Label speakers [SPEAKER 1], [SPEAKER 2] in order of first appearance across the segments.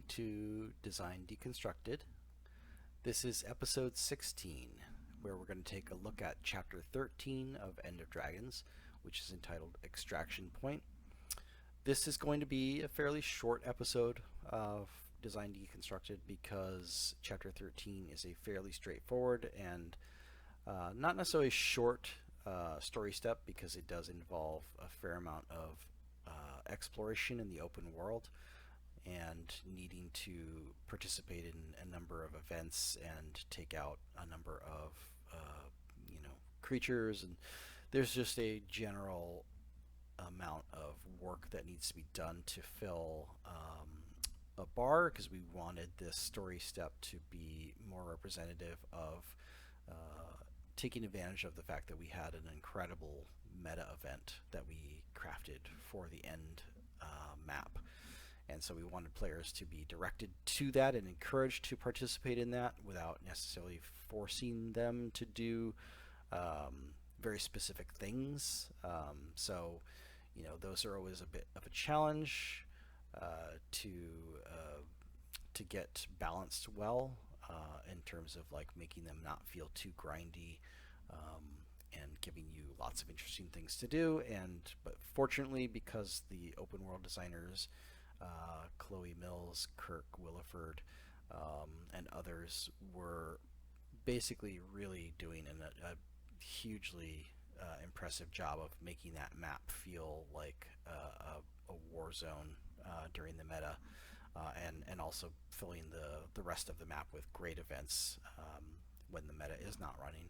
[SPEAKER 1] Welcome to Design Deconstructed. This is episode 16, where we're going to take a look at chapter 13 of End of Dragons, which is entitled Extraction Point. This is going to be a fairly short episode of Design Deconstructed because chapter 13 is a fairly straightforward and not necessarily short story step, because it does involve a fair amount of exploration in the open world and needing to participate in a number of events and take out a number of creatures, and there's just a general amount of work that needs to be done to fill a bar, because we wanted this story step to be more representative of taking advantage of the fact that we had an incredible meta event that we crafted for the end map. And so we wanted players to be directed to that and encouraged to participate in that without necessarily forcing them to do very specific things. So those are always a bit of a challenge to get balanced well in terms of like making them not feel too grindy and giving you lots of interesting things to do. But fortunately, because the open world designers Chloe Mills, Kirk Williford, and others were basically really doing a hugely impressive job of making that map feel like a war zone during the meta, and also filling the rest of the map with great events when the meta is not running.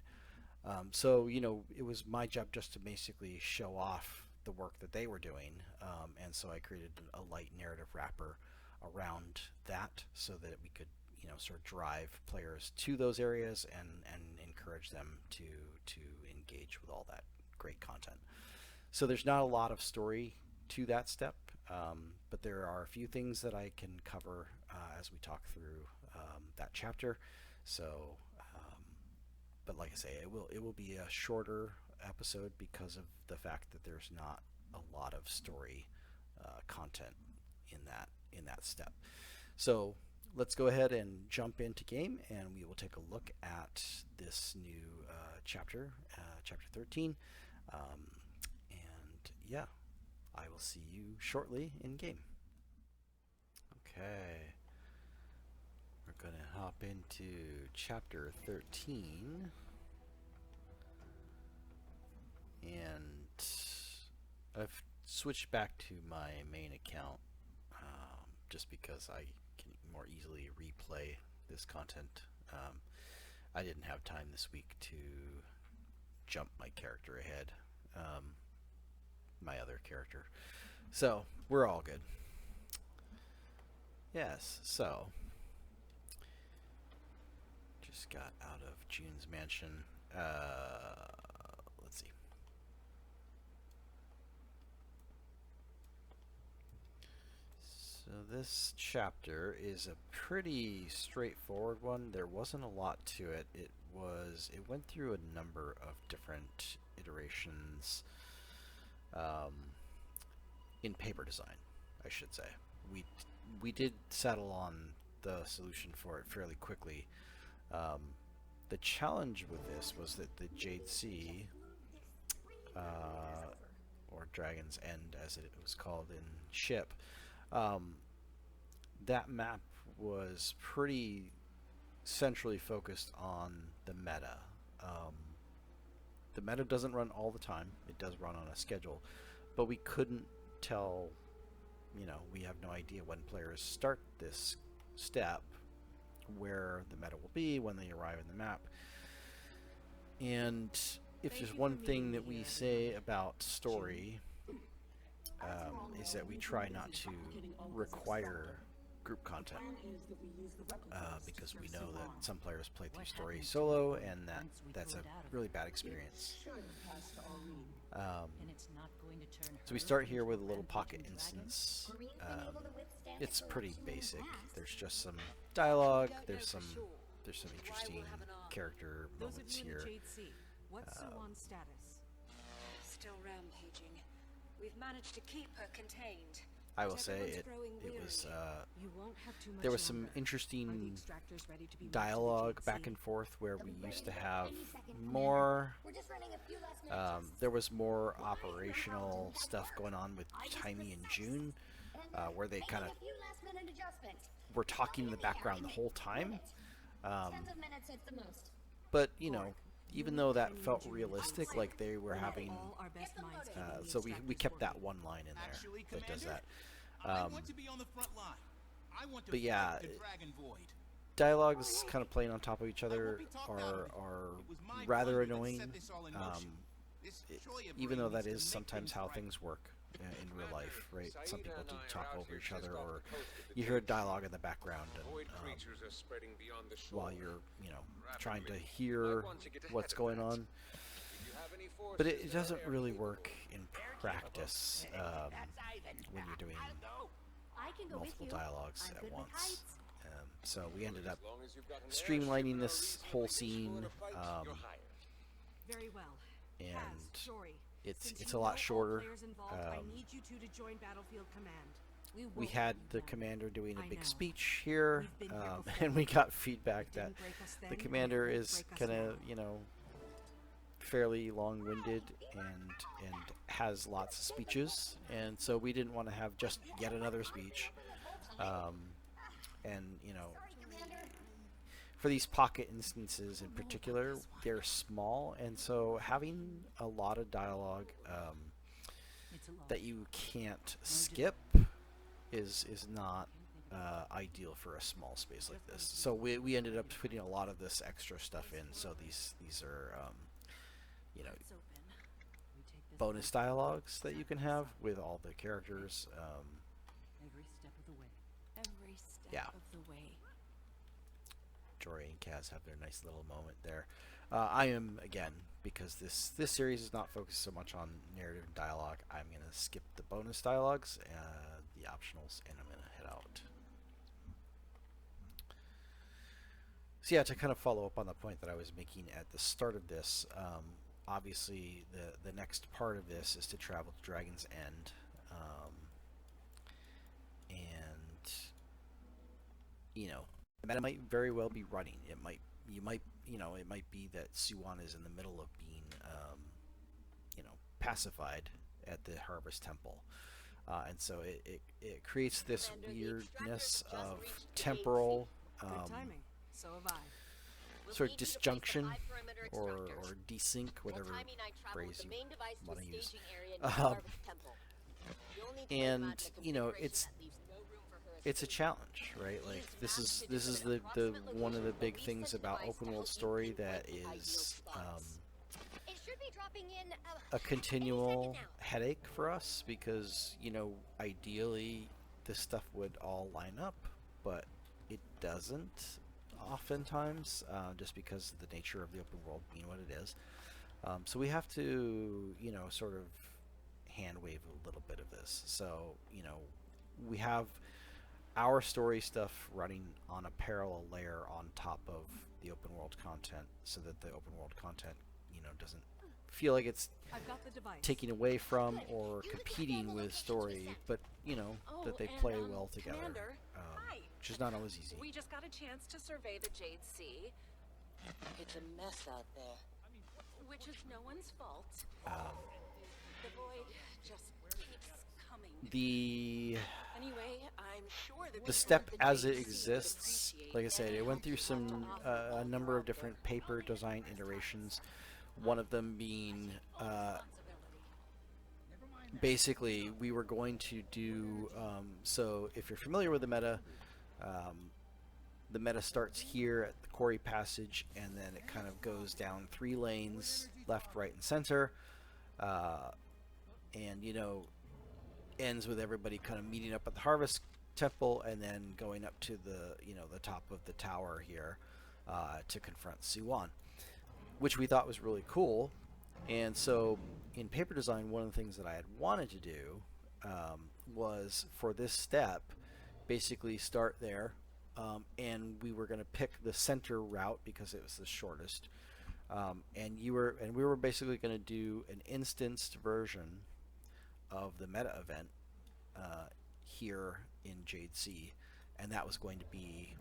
[SPEAKER 1] So it was my job just to basically show off the work that they were doing, and so I created a light narrative wrapper around that so that we could sort of drive players to those areas and encourage them to engage with all that great content. So there's not a lot of story to that step, but there are a few things that I can cover as we talk through that chapter. So but like I say, it will be a shorter episode because of the fact that there's not a lot of story content in that step. So let's go ahead and jump into game, and we will take a look at this new chapter 13. And yeah, I will see you shortly in game. Okay, we're gonna hop into chapter 13, and I've switched back to my main account just because I can more easily replay this content. I didn't have time this week to jump my character ahead, my other character, so we're all good. Yes, so just got out of June's mansion. Let's see. So this chapter is a pretty straightforward one. There wasn't a lot to it. It went through a number of different iterations in paper design, I should say. We did settle on the solution for it fairly quickly. The challenge with this was that the Jade Sea, or Dragon's End as it was called in Ship, that map was pretty centrally focused on the meta. The meta doesn't run all the time. It does run on a schedule, but we couldn't tell, we have no idea when players start this step where the meta will be when they arrive in the map. And if there's one thing that we say about story, is that we try not to require group content, because we know that some players play through story solo, and that's a really bad experience. So we start here with a little pocket instance. It's pretty basic. There's just some dialogue. There's some interesting character moments here.
[SPEAKER 2] What's Suwan's status?
[SPEAKER 3] Still rampaging. We've managed to keep her contained.
[SPEAKER 1] I will
[SPEAKER 2] Whichever
[SPEAKER 1] say
[SPEAKER 2] one's
[SPEAKER 1] it
[SPEAKER 2] growing
[SPEAKER 1] it was
[SPEAKER 2] wearily, you won't have too
[SPEAKER 1] there
[SPEAKER 2] much
[SPEAKER 1] was some
[SPEAKER 2] longer. Are the
[SPEAKER 1] interesting
[SPEAKER 2] extractors ready to be moved to the
[SPEAKER 1] dialogue
[SPEAKER 2] Jade
[SPEAKER 1] back
[SPEAKER 2] Sea?
[SPEAKER 1] and forth where
[SPEAKER 3] They'll
[SPEAKER 1] we
[SPEAKER 3] be ready
[SPEAKER 1] used
[SPEAKER 3] to
[SPEAKER 1] to
[SPEAKER 3] go
[SPEAKER 1] have
[SPEAKER 3] any second, Commander.
[SPEAKER 1] more.
[SPEAKER 3] We're just running a few last minute tests.
[SPEAKER 1] There was more
[SPEAKER 3] Why in the hell
[SPEAKER 1] operational
[SPEAKER 3] didn't that
[SPEAKER 1] stuff
[SPEAKER 3] work?
[SPEAKER 1] going on with
[SPEAKER 3] I was
[SPEAKER 1] Timey and
[SPEAKER 3] precise.
[SPEAKER 1] June,
[SPEAKER 3] And
[SPEAKER 1] where they
[SPEAKER 3] making
[SPEAKER 1] kind of
[SPEAKER 3] a few last minute adjustments.
[SPEAKER 1] were talking in
[SPEAKER 3] Nothing
[SPEAKER 1] the
[SPEAKER 3] in the air
[SPEAKER 1] background the
[SPEAKER 3] can
[SPEAKER 1] whole
[SPEAKER 3] win
[SPEAKER 1] time.
[SPEAKER 3] it.
[SPEAKER 1] Um,
[SPEAKER 3] Tens of minutes at the most.
[SPEAKER 1] but
[SPEAKER 2] Borg, you
[SPEAKER 1] even
[SPEAKER 2] need
[SPEAKER 1] though that
[SPEAKER 2] Timmy and
[SPEAKER 1] felt
[SPEAKER 2] June
[SPEAKER 1] realistic,
[SPEAKER 2] to
[SPEAKER 1] like they were
[SPEAKER 2] we need
[SPEAKER 1] having,
[SPEAKER 2] all our best minds keeping the
[SPEAKER 1] so we
[SPEAKER 2] extractors
[SPEAKER 1] kept that
[SPEAKER 2] working.
[SPEAKER 1] one line in there
[SPEAKER 4] Actually,
[SPEAKER 1] that does
[SPEAKER 4] Commander,
[SPEAKER 1] that.
[SPEAKER 4] I want to be on the front line. I want to
[SPEAKER 1] But
[SPEAKER 4] fight
[SPEAKER 1] yeah,
[SPEAKER 4] the Dragon Void.
[SPEAKER 1] dialogues kind of playing on top of each
[SPEAKER 4] I won't
[SPEAKER 1] other
[SPEAKER 4] be talked out of it.
[SPEAKER 1] are
[SPEAKER 4] It was my
[SPEAKER 1] rather
[SPEAKER 4] blunder that
[SPEAKER 1] annoying.
[SPEAKER 4] set this all in motion. This
[SPEAKER 1] Even though that
[SPEAKER 4] needs to
[SPEAKER 1] is
[SPEAKER 4] make
[SPEAKER 1] sometimes how
[SPEAKER 4] right.
[SPEAKER 1] things work in real life, right? Some
[SPEAKER 5] Saida
[SPEAKER 1] people
[SPEAKER 5] and
[SPEAKER 1] do
[SPEAKER 5] I are
[SPEAKER 1] talk
[SPEAKER 5] out
[SPEAKER 1] over
[SPEAKER 5] here
[SPEAKER 1] each
[SPEAKER 5] just
[SPEAKER 1] other,
[SPEAKER 5] off
[SPEAKER 1] or
[SPEAKER 5] the coast of the
[SPEAKER 1] you hear
[SPEAKER 5] Jade
[SPEAKER 1] dialogue
[SPEAKER 5] Sea.
[SPEAKER 1] in the background,
[SPEAKER 5] Void
[SPEAKER 1] and
[SPEAKER 5] creatures are spreading beyond the shore.
[SPEAKER 1] while you're, trying to
[SPEAKER 5] Rapidly.
[SPEAKER 1] hear
[SPEAKER 5] Might want to get ahead
[SPEAKER 1] what's
[SPEAKER 5] of
[SPEAKER 1] going
[SPEAKER 5] that.
[SPEAKER 1] on.
[SPEAKER 5] If you have any forces
[SPEAKER 1] But it
[SPEAKER 5] that are
[SPEAKER 1] doesn't
[SPEAKER 5] air
[SPEAKER 1] really
[SPEAKER 5] capable,
[SPEAKER 1] work in practice when you're doing
[SPEAKER 3] I can go
[SPEAKER 1] multiple
[SPEAKER 3] with you. I'm
[SPEAKER 1] dialogues at
[SPEAKER 3] good with
[SPEAKER 1] once.
[SPEAKER 3] heights.
[SPEAKER 1] So we ended up
[SPEAKER 5] as long as you've got an
[SPEAKER 1] streamlining
[SPEAKER 5] airship
[SPEAKER 1] this
[SPEAKER 5] and a
[SPEAKER 1] whole
[SPEAKER 5] reasonably
[SPEAKER 1] scene,
[SPEAKER 5] useful to fight, you're hired.
[SPEAKER 2] Very well.
[SPEAKER 1] and
[SPEAKER 2] Kaz, Jory,
[SPEAKER 1] it's
[SPEAKER 2] since
[SPEAKER 1] it's
[SPEAKER 2] you
[SPEAKER 1] a lot
[SPEAKER 2] know all
[SPEAKER 1] shorter.
[SPEAKER 2] players involved, I need you two to join Battlefield Command.
[SPEAKER 1] We
[SPEAKER 2] won't
[SPEAKER 1] had
[SPEAKER 2] leave
[SPEAKER 1] the
[SPEAKER 2] them.
[SPEAKER 1] commander doing a
[SPEAKER 2] I
[SPEAKER 1] big
[SPEAKER 2] know.
[SPEAKER 1] speech here,
[SPEAKER 2] We've been here before.
[SPEAKER 1] and we got feedback
[SPEAKER 2] It
[SPEAKER 1] that
[SPEAKER 2] didn't break us then,
[SPEAKER 1] the
[SPEAKER 2] and it
[SPEAKER 1] commander
[SPEAKER 2] won't
[SPEAKER 1] is
[SPEAKER 2] break us
[SPEAKER 1] kind of,
[SPEAKER 2] now.
[SPEAKER 1] fairly long-winded and has lots of speeches, and so we didn't want to have just yet another speech. And for these pocket instances in particular, they're small, and so having a lot of dialogue
[SPEAKER 2] It's a lot.
[SPEAKER 1] that you can't skip is not ideal for a small space like this. So we ended up putting a lot of this extra stuff in. So these are
[SPEAKER 2] It's open. We take this
[SPEAKER 1] bonus
[SPEAKER 2] back.
[SPEAKER 1] dialogues that you can have with all the characters.
[SPEAKER 2] Every step of the way.
[SPEAKER 6] Every step
[SPEAKER 1] Yeah.
[SPEAKER 6] of the way.
[SPEAKER 1] Jory and Kaz have their nice little moment there. I am, again, because this series is not focused so much on narrative and dialogue, I'm going to skip the bonus dialogues, the optionals, and I'm going to head out. So yeah, to kind of follow up on the point that I was making at the start of this, obviously the next part of this is to travel to Dragon's End, and the meta might very well be running. It might be that Suwon is in the middle of being pacified at the Harvest Temple, and so it creates this
[SPEAKER 6] Commander, the
[SPEAKER 1] weirdness
[SPEAKER 6] extractors just
[SPEAKER 1] of
[SPEAKER 6] reached the Jade
[SPEAKER 1] temporal
[SPEAKER 2] Good timing. So have I.
[SPEAKER 6] We'll
[SPEAKER 1] sort of
[SPEAKER 6] need you to place the
[SPEAKER 1] disjunction
[SPEAKER 6] live perimeter
[SPEAKER 1] or
[SPEAKER 6] extractors.
[SPEAKER 1] desync,
[SPEAKER 6] While
[SPEAKER 1] whatever
[SPEAKER 6] Timey and I travel
[SPEAKER 1] phrase
[SPEAKER 6] with the
[SPEAKER 1] you
[SPEAKER 6] main device to
[SPEAKER 1] want
[SPEAKER 6] a
[SPEAKER 1] to use.
[SPEAKER 6] staging area near the Harvest Temple. You'll need to lay them out
[SPEAKER 1] And
[SPEAKER 6] in a configuration
[SPEAKER 1] it's
[SPEAKER 6] that leaves no room for her
[SPEAKER 1] it's a
[SPEAKER 6] escape.
[SPEAKER 1] challenge, right? Like this is the one of the big things about open world story that is
[SPEAKER 3] It should be dropping in
[SPEAKER 1] a
[SPEAKER 3] any
[SPEAKER 1] continual
[SPEAKER 3] second now.
[SPEAKER 1] headache for us because ideally this stuff would all line up, but it doesn't oftentimes, just because of the nature of the open world being what it is. So we have to sort of hand wave a little bit of this. So we have our story stuff running on a parallel layer on top of the open world content, so that the open world content doesn't feel like it's
[SPEAKER 2] I've got the device.
[SPEAKER 1] taking away from
[SPEAKER 3] Good.
[SPEAKER 1] or
[SPEAKER 3] Use the
[SPEAKER 1] competing
[SPEAKER 3] global
[SPEAKER 1] with
[SPEAKER 3] location
[SPEAKER 1] story,
[SPEAKER 3] reset.
[SPEAKER 1] but
[SPEAKER 6] Oh,
[SPEAKER 1] that they
[SPEAKER 6] and,
[SPEAKER 1] play well together,
[SPEAKER 6] Commander, hi.
[SPEAKER 1] which is not always easy.
[SPEAKER 6] We just got a chance to survey the Jade Sea. It's a mess out there. Which is no one's fault. The void just keeps coming.
[SPEAKER 1] The
[SPEAKER 6] Anyway, I'm sure that
[SPEAKER 1] the
[SPEAKER 6] people
[SPEAKER 1] step
[SPEAKER 6] at the
[SPEAKER 1] as
[SPEAKER 6] Jade
[SPEAKER 1] it
[SPEAKER 6] Sea would
[SPEAKER 1] exists,
[SPEAKER 6] appreciate
[SPEAKER 1] like I said,
[SPEAKER 6] any
[SPEAKER 1] it went
[SPEAKER 6] help
[SPEAKER 1] through
[SPEAKER 6] you have
[SPEAKER 1] some
[SPEAKER 6] to offer
[SPEAKER 1] a
[SPEAKER 6] while
[SPEAKER 1] number
[SPEAKER 6] you're
[SPEAKER 1] of
[SPEAKER 6] out there.
[SPEAKER 1] different paper design iterations. One of them being basically we were going to do so if you're familiar with the meta starts here at the Quarry Passage, and then it kind of goes down 3 lanes, left, right, and center, and ends with everybody kind of meeting up at the Harvest Temple, and then going up to the the top of the tower here to confront Suwon, which we thought was really cool. And so in paper design, one of the things that I had wanted to do was for this step basically start there, and we were going to pick the center route because it was the shortest, and we were basically going to do an instanced version of the meta event here in Jade Sea, and that was going to be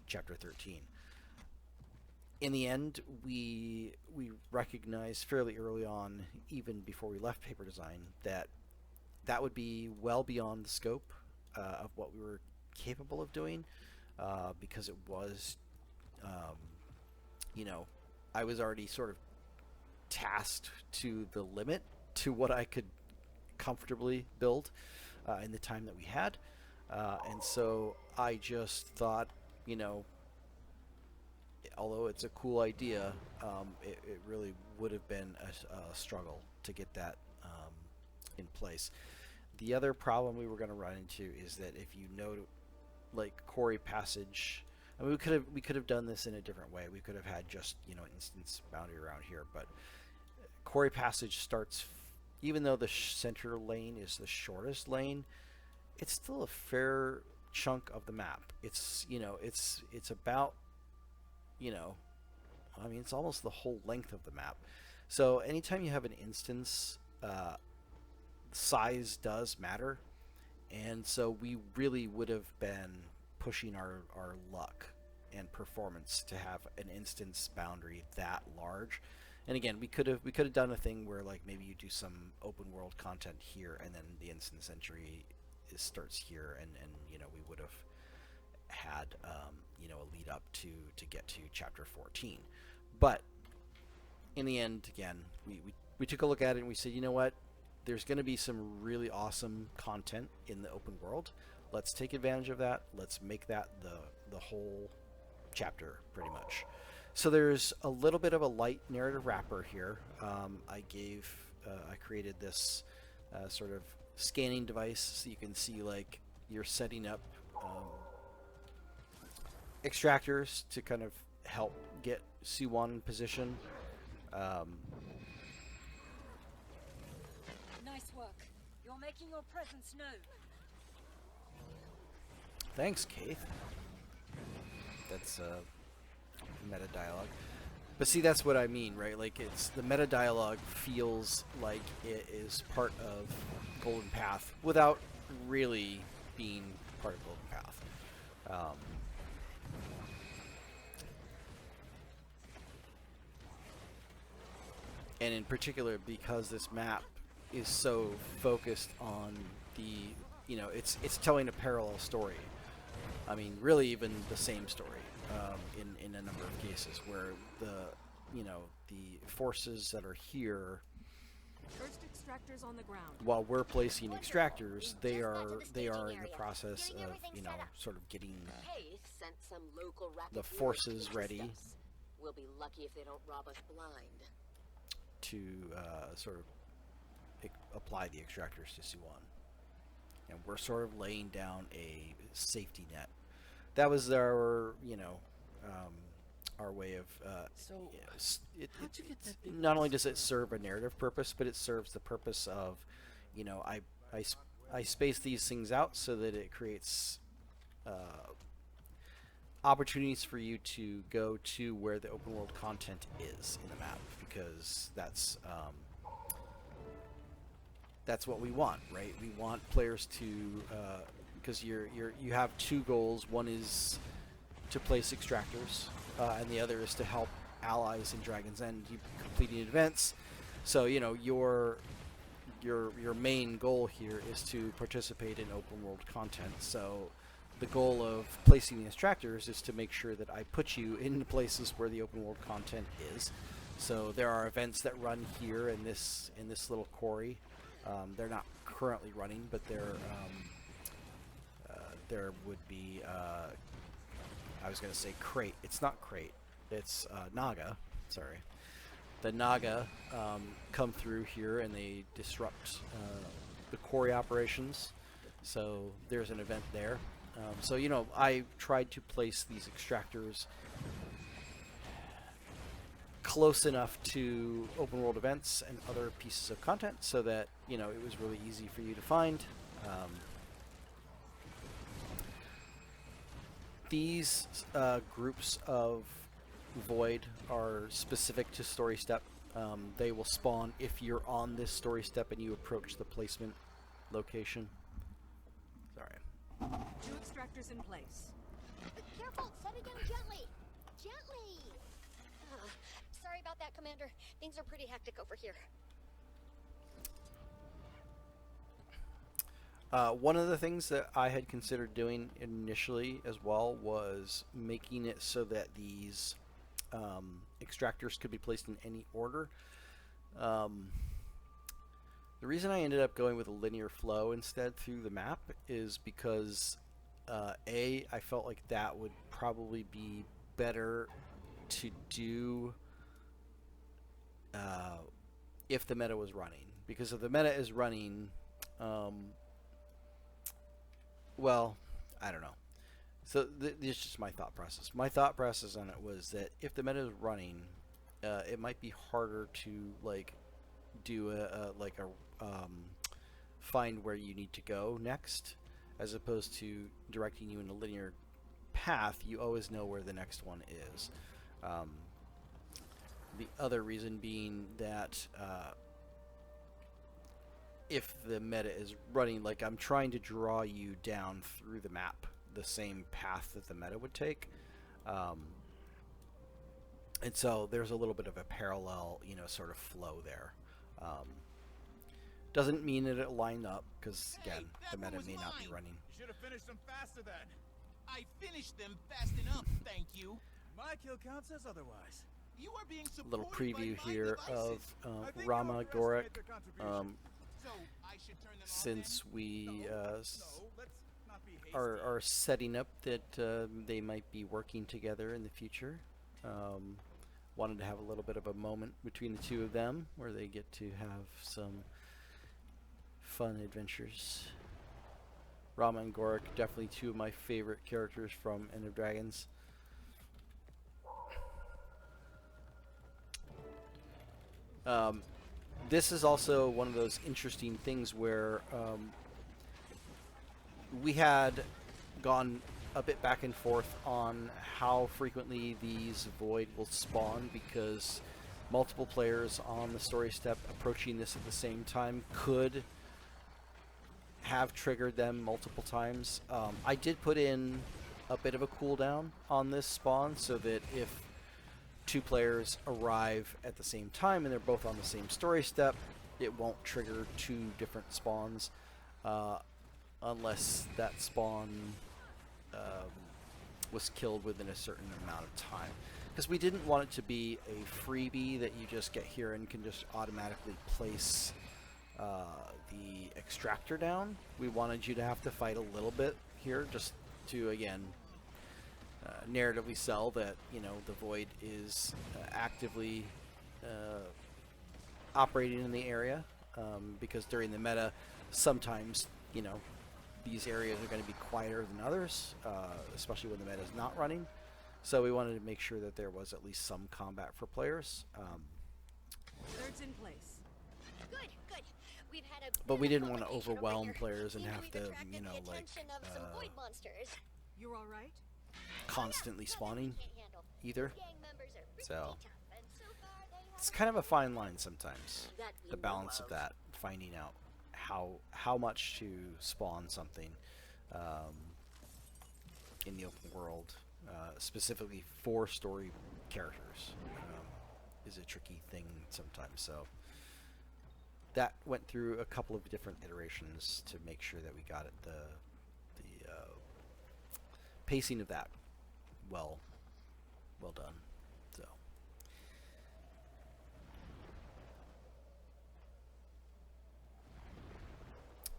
[SPEAKER 1] chapter 13. In the end, we recognized fairly early on, even before we left paper design, that that would be well beyond the scope of what we were capable of doing, because it was, I was already sort of tasked to the limit to what I could comfortably build in the time that we had. And so I just thought, although it's a cool idea, it really would have been a struggle to get that in place. The other problem we were going to run into is that if you know, like quarry passage, I mean, we could have done this in a different way. We could have had just instance boundary around here, but quarry passage starts, even though the center lane is the shortest lane, it's still a fair chunk of the map. It's it's about I mean, it's almost the whole length of the map. So anytime you have an instance, size does matter, and so we really would have been pushing our luck and performance to have an instance boundary that large. And again, we could have done a thing where like maybe you do some open world content here, and then the instance entry starts here, and we would have had a lead up to get to chapter 14. But in the end, again, we took a look at it and we said, you know what, there's going to be some really awesome content in the open world. Let's take advantage of that. Let's make that the whole chapter pretty much. So there's a little bit of a light narrative wrapper here. I created this sort of scanning device so you can see like you're setting up extractors to kind of help get C1 in position.
[SPEAKER 2] Nice work. You're making your presence known.
[SPEAKER 1] Thanks, Keith. That's meta dialogue. But see, that's what I mean, right? Like, it's the meta dialogue feels like it is part of Golden Path without really being part of Golden Path. And in particular, because this map is so focused on the, it's telling a parallel story. I mean, really even the same story in a number of cases where the forces that are here,
[SPEAKER 2] First extractors on the ground.
[SPEAKER 1] while we're placing extractors, they are in the process of, sort of getting
[SPEAKER 6] Hey, sent some local rapid
[SPEAKER 1] the forces
[SPEAKER 6] relocation
[SPEAKER 1] ready
[SPEAKER 6] steps. We'll be lucky if they don't rob us blind.
[SPEAKER 1] to sort of apply the extractors to C1. And we're sort of laying down a safety net. That was our, our way of.
[SPEAKER 2] How'd you get that big
[SPEAKER 1] not only does it serve a narrative purpose, but it serves the purpose of, I space these things out so that it creates opportunities for you to go to where the open world content is in the map, because that's what we want, right? We want players to, because you have two goals. One is to place extractors, and the other is to help allies in Dragon's End completing events. So your main goal here is to participate in open world content. So the goal of placing the extractors is to make sure that I put you in the places where the open world content is. So there are events that run here in this little quarry. They're not currently running, but there would be. I was going to say crate. It's not crate. It's Naga. Sorry, the Naga come through here and they disrupt the quarry operations. So there's an event there. So I tried to place these extractors close enough to open world events and other pieces of content so that it was really easy for you to find. These groups of void are specific to story step. They will spawn if you're on this story step and you approach the placement location.
[SPEAKER 2] 2 extractors in place.
[SPEAKER 3] Careful, set it down gently. Gently. Sorry about that, Commander. Things are pretty hectic over here.
[SPEAKER 1] One of the things that I had considered doing initially as well was making it so that these extractors could be placed in any order. The reason I ended up going with a linear flow instead through the map is because I felt like that would probably be better to do if the meta was running. Because if the meta is running, well, I don't know. So this is just my thought process. My thought process on it was that if the meta is running, it might be harder to like do a find where you need to go next, as opposed to directing you in a linear path. You always know where the next one is. The other reason being that if the meta is running, like I'm trying to draw you down through the map the same path that the meta would take, and so there's a little bit of a parallel, sort of flow there. Doesn't mean that it'll line up, because again, the meta may not be running.
[SPEAKER 4] You should have finished them faster then. I finished them fast enough, thank you.
[SPEAKER 7] My kill count says otherwise.
[SPEAKER 4] You are being
[SPEAKER 1] A little
[SPEAKER 4] supported
[SPEAKER 1] preview
[SPEAKER 4] by my
[SPEAKER 1] here
[SPEAKER 4] devices.
[SPEAKER 1] of
[SPEAKER 7] I think
[SPEAKER 1] Rama
[SPEAKER 7] you overestimate
[SPEAKER 1] Gorek.
[SPEAKER 7] their contribution.
[SPEAKER 4] So I should turn them off
[SPEAKER 1] Since
[SPEAKER 4] then?
[SPEAKER 1] we
[SPEAKER 7] No, let's not be hasty.
[SPEAKER 1] are setting up that they might be working together in the future. Wanted to have a little bit of a moment between the two of them where they get to have some fun adventures. Rama and Gorek, definitely two of my favorite characters from End of Dragons. This is also one of those interesting things where we had gone a bit back and forth on how frequently these void will spawn, because multiple players on the story step approaching this at the same time could have triggered them multiple times. I did put in a bit of a cooldown on this spawn so that if two players arrive at the same time and they're both on the same story step, it won't trigger two different spawns unless that spawn was killed within a certain amount of time. Because we didn't want it to be a freebie that you just get here and can just automatically place the extractor down. We wanted you to have to fight a little bit here just to, again, narratively sell that, the void is actively operating in the area, because during the meta, sometimes, these areas are going to be quieter than others, especially when the meta is not running. So we wanted to make sure that there was at least some combat for players.
[SPEAKER 2] Thirds in place.
[SPEAKER 3] Good, good. We've had a
[SPEAKER 1] But we
[SPEAKER 3] bit of
[SPEAKER 1] didn't want to
[SPEAKER 3] complication over
[SPEAKER 1] overwhelm
[SPEAKER 3] here.
[SPEAKER 1] players and
[SPEAKER 3] Seems
[SPEAKER 1] have
[SPEAKER 3] we've
[SPEAKER 1] to,
[SPEAKER 3] attracted the attention of some void monsters.
[SPEAKER 2] You're all right?
[SPEAKER 1] constantly spawning
[SPEAKER 3] Can't handle.
[SPEAKER 1] either.
[SPEAKER 3] Gang members are pretty
[SPEAKER 1] So
[SPEAKER 3] tough, and so far they
[SPEAKER 1] it's
[SPEAKER 3] haven't
[SPEAKER 1] kind of a fine line sometimes.
[SPEAKER 6] That we
[SPEAKER 1] The
[SPEAKER 6] know
[SPEAKER 1] balance of
[SPEAKER 6] of.
[SPEAKER 1] that, finding out how much to spawn something in the open world, specifically for story characters, is a tricky thing sometimes. So that went through a couple of different iterations to make sure that we got it the pacing of that well done. So.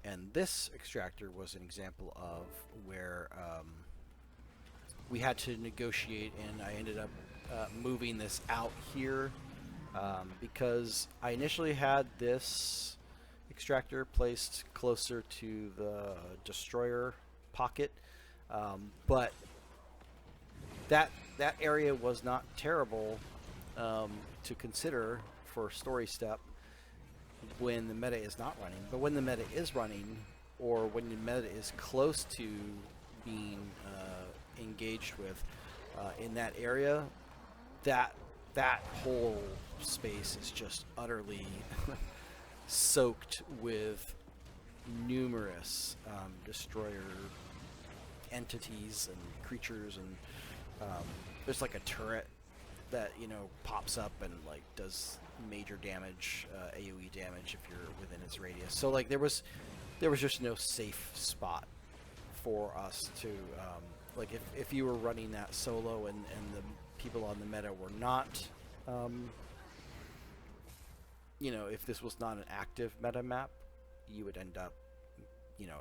[SPEAKER 1] And this extractor was an example of where we had to negotiate, and I ended up moving this out here because I initially had this extractor placed closer to the destroyer pocket, but that area was not terrible to consider for story step when the meta is not running. But when the meta is running, or when the meta is close to being engaged with in that area, that whole space is just utterly soaked with numerous destroyer entities and creatures, and there's like a turret that pops up and like does major damage, AOE damage if you're within its radius. So like there was just no safe spot for us to like if you were running that solo and the people on the meta were not if this was not an active meta map, you would end up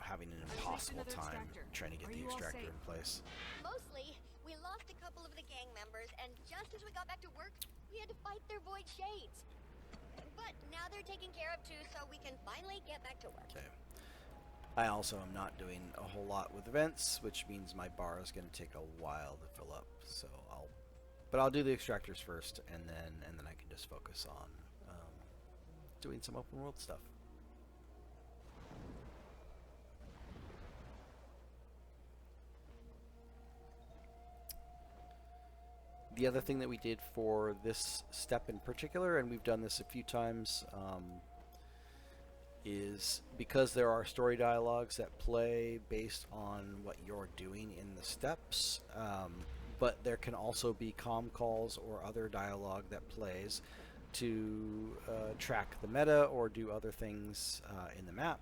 [SPEAKER 1] having an impossible time trying to get the extractor in place.
[SPEAKER 3] Mostly, we lost a couple of the gang members, and just as we got back to work, we had to fight their void shades. But now they're taken care of too, so we can finally get back to work.
[SPEAKER 1] Okay. I also am not doing a whole lot with events, which means my bar is going to take a while to fill up. So I'll do the extractors first, and then I can just focus on doing some open world stuff. The other thing that we did for this step in particular, and we've done this a few times, is because there are story dialogues that play based on what you're doing in the steps, but there can also be comm calls or other dialogue that plays to track the meta or do other things in the map.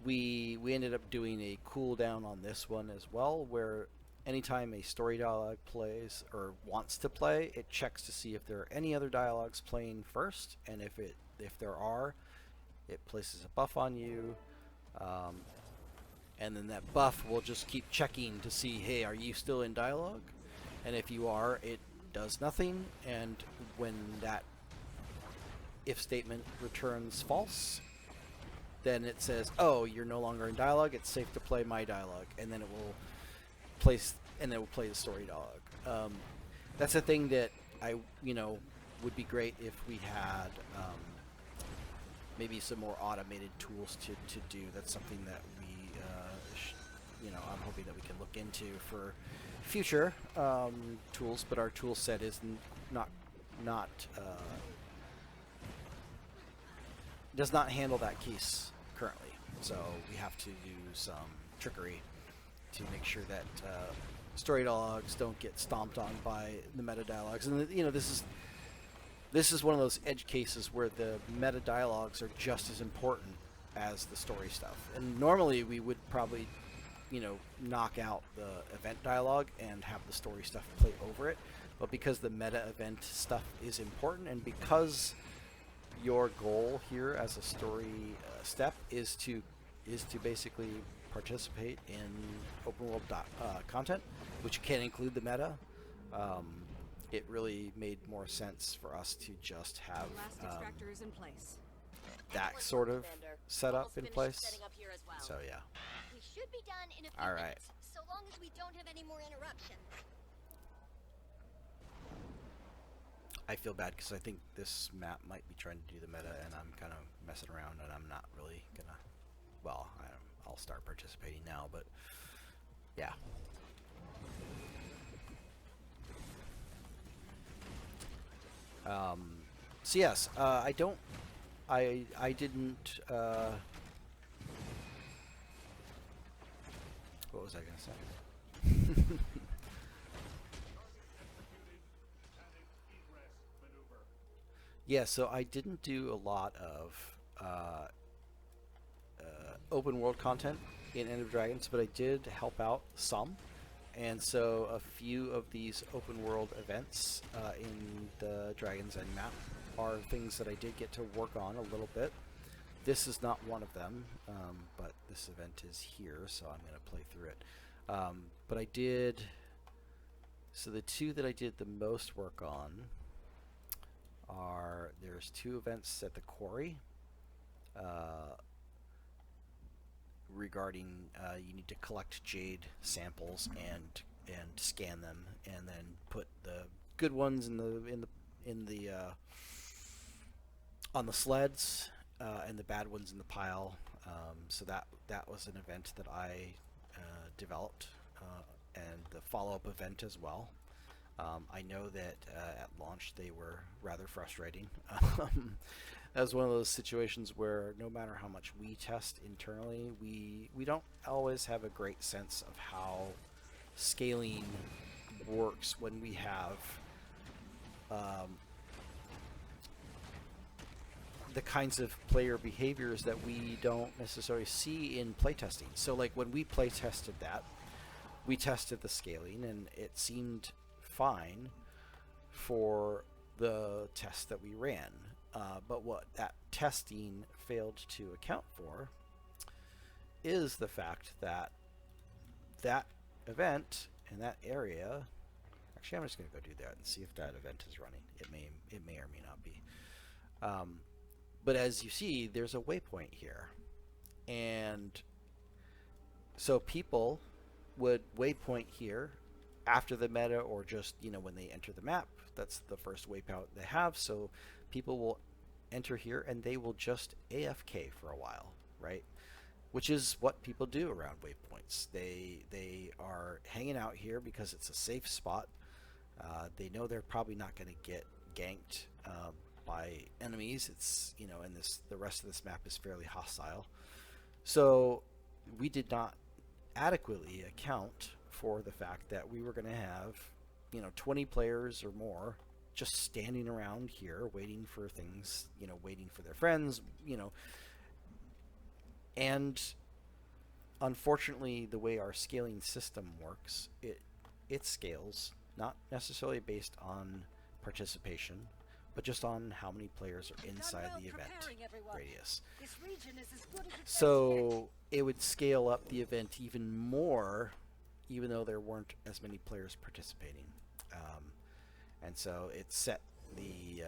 [SPEAKER 1] We ended up doing a cooldown on this one as well, where anytime a story dialogue plays or wants to play, it checks to see if there are any other dialogues playing first, and if there are, it places a buff on you, and then that buff will just keep checking to see, hey, are you still in dialogue? And if you are, it does nothing, and when that if statement returns false, then it says, oh, you're no longer in dialogue, it's safe to play my dialogue, and then it will play the story dialogue. That's a thing that would be great if we had maybe some more automated tools to do. That's something that we I'm hoping that we can look into for future tools, but our tool set is does not handle that case currently, so we have to do some trickery to make sure that story dialogues don't get stomped on by the meta dialogues. And this is one of those edge cases where the meta dialogues are just as important as the story stuff. And normally we would probably knock out the event dialogue and have the story stuff play over it, but because the meta event stuff is important, and because your goal here as a story step is to basically participate in open world content, which can include the meta, it really made more sense for us to just have that sort of setup in place. So yeah.
[SPEAKER 3] We should be done in a few
[SPEAKER 1] All right.
[SPEAKER 3] minutes, so long as we don't have any more interruptions.
[SPEAKER 1] I feel bad because I think this map might be trying to do the meta, and I'm kind of messing around, and I'm not really gonna. Well, I'll start participating now, but yeah. So yes, I didn't. What was I gonna say? Yeah, so I didn't do a lot of open world content in End of Dragons, but I did help out some. And so a few of these open world events in the Dragon's End map are things that I did get to work on a little bit. This is not one of them, but this event is here, so I'm going to play through it. But I did... So the two that I did the most work on are... There's two events at the quarry regarding you need to collect jade samples and scan them, and then put the good ones on the sleds, and the bad ones in the pile. So that was an event that I developed, and the follow-up event as well. I know that at launch they were rather frustrating. as one of those situations where no matter how much we test internally, we don't always have a great sense of how scaling works when we have the kinds of player behaviors that we don't necessarily see in playtesting. So like when we playtested that, we tested the scaling and it seemed fine for the test that we ran. But what that testing failed to account for is the fact that that event in that area, actually I'm just going to go do that and see if that event is running. It may or may not be. But as you see, there's a waypoint here. And so people would waypoint here after the meta, or just, when they enter the map. That's the first waypoint they have. So people will enter here and they will just AFK for a while, right? Which is what people do around waypoints. They are hanging out here because it's a safe spot. They know they're probably not going to get ganked by enemies. It's, and the rest of this map is fairly hostile. So we did not adequately account for the fact that we were going to have 20 players or more just standing around here waiting for things, waiting for their friends, and unfortunately the way our scaling system works, it scales not necessarily based on participation, but just on how many players are inside the event radius.
[SPEAKER 2] This region is as good as it
[SPEAKER 1] So it would scale up the event even more, even though there weren't as many players participating. And so it set the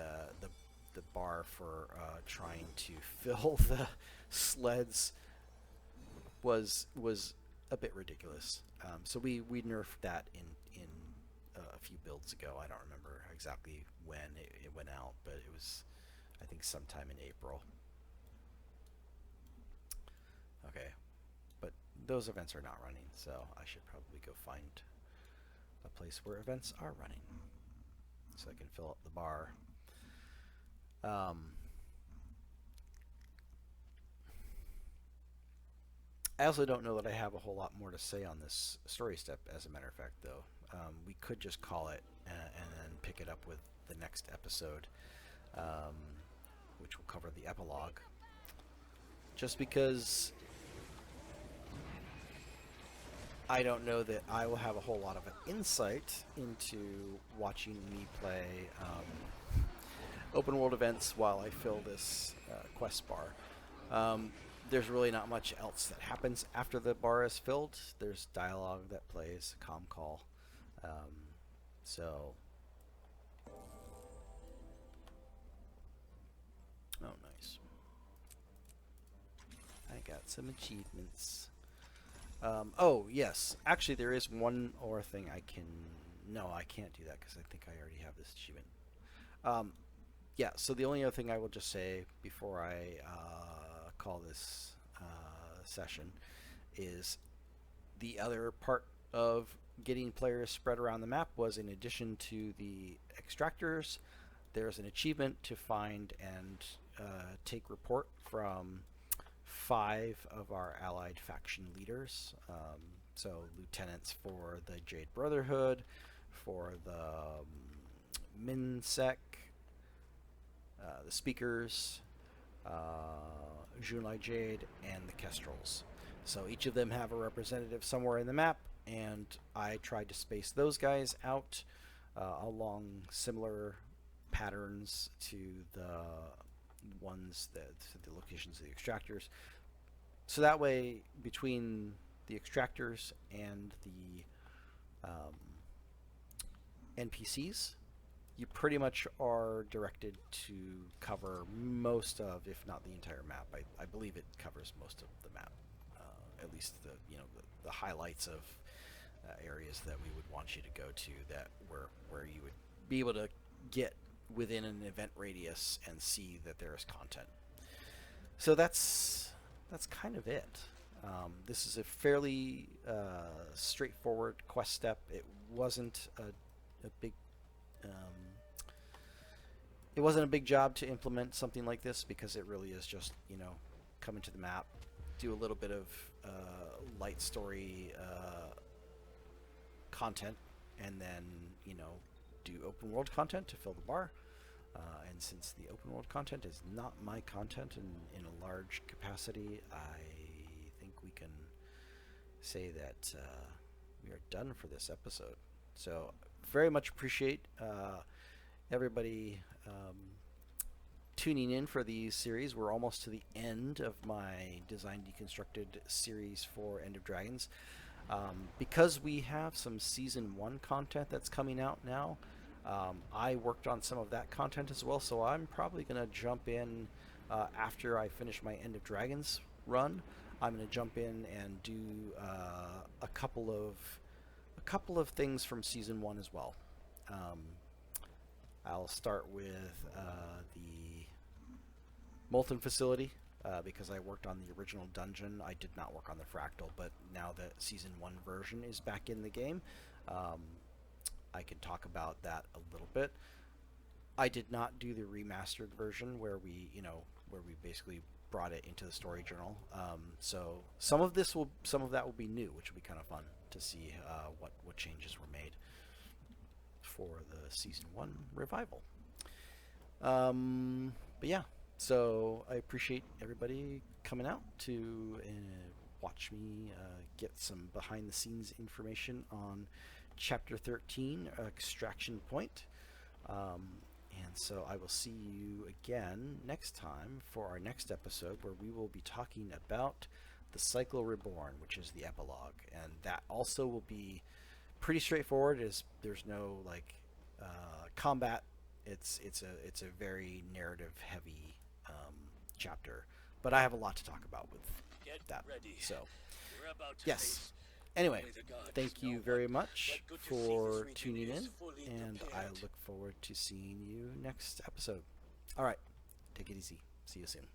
[SPEAKER 1] bar for trying to fill the sleds was a bit ridiculous. So we nerfed that in a few builds ago. I don't remember exactly when it went out, but it was, I think, sometime in April. Okay, but those events are not running, so I should probably go find a place where events are running so I can fill up the bar. I also don't know that I have a whole lot more to say on this story step, as a matter of fact, though. We could just call it and then pick it up with the next episode, which will cover the epilogue. Just because I don't know that I will have a whole lot of an insight into watching me play open world events while I fill this quest bar. There's really not much else that happens after the bar is filled. There's dialogue that plays, a comm call. So, oh nice. I got some achievements. Oh yes, actually there is one more thing I can, no I can't do that because I think I already have this achievement. Yeah, so the only other thing I will just say before I call this session is the other part of getting players spread around the map was, in addition to the extractors, there's an achievement to find and take report from 5 of our allied faction leaders. So lieutenants for the Jade Brotherhood, for the Minsec, the Speakers, Junlai Jade, and the Kestrels. So each of them have a representative somewhere in the map, and I tried to space those guys out along similar patterns to the ones that the locations of the extractors. So that way, between the extractors and the NPCs, you pretty much are directed to cover most of, if not the entire map. I believe it covers most of the map, at least the highlights of areas that we would want you to go to, that where you would be able to get within an event radius and see that there is content. So that's kind of it. This is a fairly straightforward quest step. It wasn't a big it wasn't a big job to implement something like this because it really is just, you know, come into the map, do a little bit of light story content, and then, you know, do open world content to fill the bar. And since the open world content is not my content in a large capacity, I think we can say that we are done for this episode. So very much appreciate everybody tuning in for these series. We're almost to the end of my Design Deconstructed series for End of Dragons. Because we have some Season 1 content that's coming out now, I worked on some of that content as well, so I'm probably going to jump in after I finish my End of Dragons run. I'm going to jump in and do a couple of things from Season 1 as well. I'll start with the Molten Facility, because I worked on the original dungeon. I did not work on the Fractal, but now that Season 1 version is back in the game, I can talk about that a little bit. I did not do the remastered version where we basically brought it into the story journal. So some of that will be new, which will be kind of fun to see what changes were made for the Season 1 revival. But yeah, so I appreciate everybody coming out to watch me get some behind the scenes information on Chapter 13, Extraction Point. And so I will see you again next time for our next episode, where we will be talking about the Cycle Reborn, which is the epilogue. And that also will be pretty straightforward. There's no combat. It's a very narrative heavy chapter. But I have a lot to talk about with that. So yes. Anyway, thank you very much for tuning in, and I look forward to seeing you next episode. All right, take it easy. See you soon.